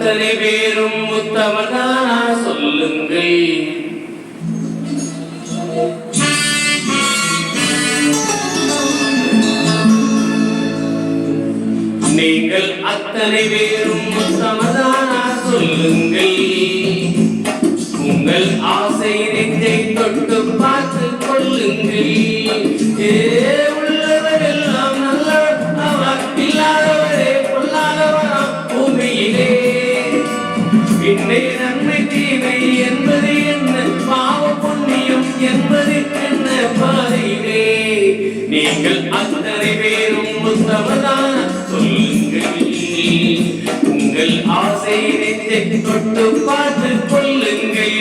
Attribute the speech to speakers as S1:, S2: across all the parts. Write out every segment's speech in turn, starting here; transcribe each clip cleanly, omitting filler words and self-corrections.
S1: அத்தனை பேரும் உத்தமதானா சொல்லுங்கள். நீங்கள் அத்தனை பேரும் உத்தமதானா சொல்லுங்கள். உங்கள் ஆசை நெஞ்சை தொட்டு பார்த்து கொள்ளுங்கள். உள்ளவரெல்லாம் நல்லவர், அவர் இல்லாதவரே பொல்லாதவராம் பூமியிலே. இன்னை நன்மை தீமை என்பது என்ன, பாவ புண்ணியம் என்பது என்ன பாதையிலே. நீங்கள் அத்தனை பேரும் உத்தமதான சொல்லுங்கள். உங்கள் ஆசை நெஞ்சை தொட்டு பார்த்து கொள்ளுங்கள்.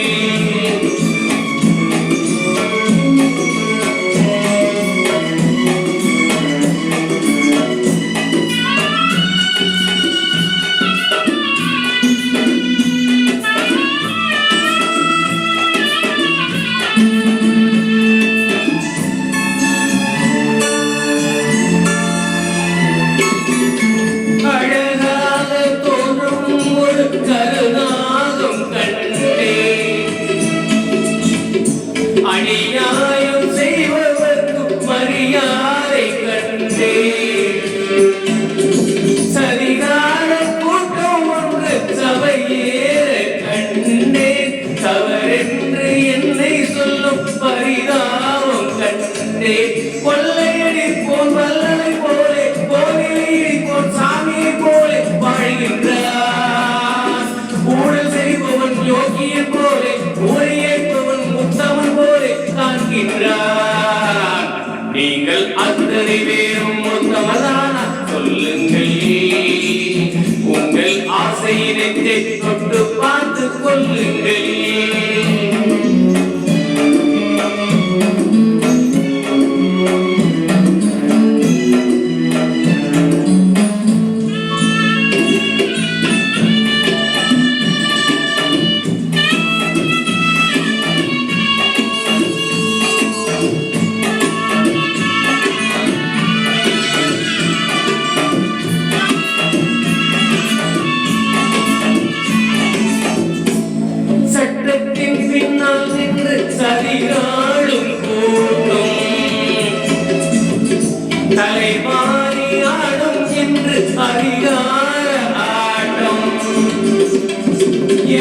S1: அநியாயம் செய்வதற்கு மரியாதை கண்டே. சரிகார கூட்டம் ஒன்று சபையேற கண்டே. தவறென்று என்னை சொல்லும் பரிதாபம் கண்டே. கொள்ளையடிப்போன் வல்லனை போலே, கோவிலையடிப்போன் சாமியை போலே வாழ்கின்றார். ஊழல் செய்பவன் யோகியன் போலே, ஊரையேற்பவன் உத்தமன் போலே காண்கின்றார். நீங்கள் அத்தனை பேரும் உத்தமதான சொல்லுங்கள். உங்கள் ஆசை நெஞ்சை தொட்டு பார்த்து கொள்ளுங்கள். பின்னால் நின்று சரிகாடும் கூட்டும் தலைமாறி ஆடும் என்று அதிகார ஆட்டம்.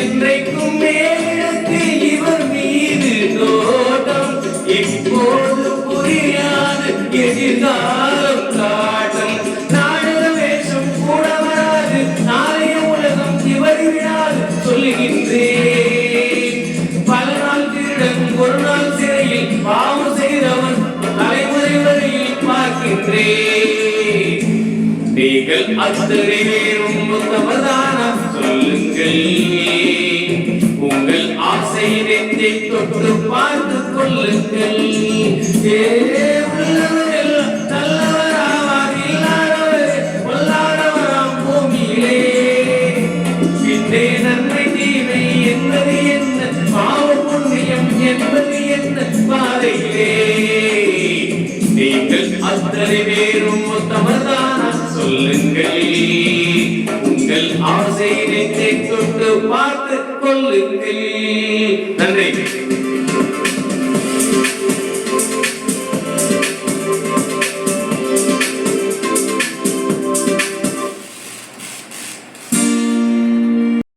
S1: என்றைக்கும் மேலிடத்தில் இவர் மீது தோட்டம். இப்போது புரியாது எதிர்காலம் காட்டும். நாடக வேஷம் கூட வராது, நாளைய உலகம் இவர் விடாது சொல்லுகின்றேன். பல நாள் திருடன் ஒரு நாள் சிறையில் பாவம் செய்தவன் தலைமுறை வரையில் பார்க்கின்றேன். நீங்கள் அத்தனை பேரும் உத்தமதான சொல்லுங்கள். உங்கள் ஆசை நெஞ்சை தொட்டு பார்த்து கொள்ளுங்கள். உள்ளவரெல்லாம் நல்லவராவார், இல்லாதவரே பொல்லாதவராம் பூமியிலே. பின்னே நன்மை தீமை என்பது என்ன, பாவ புண்ணியம் என்பது என்ன பாதையிலே. நீங்கள் அத்தனை பேரும் உத்தமதான சொல்லுங்கள். உங்கள் ஆசை நெஞ்சை தொட்டு பார்த்து கொள்ளுங்கள். நன்றி.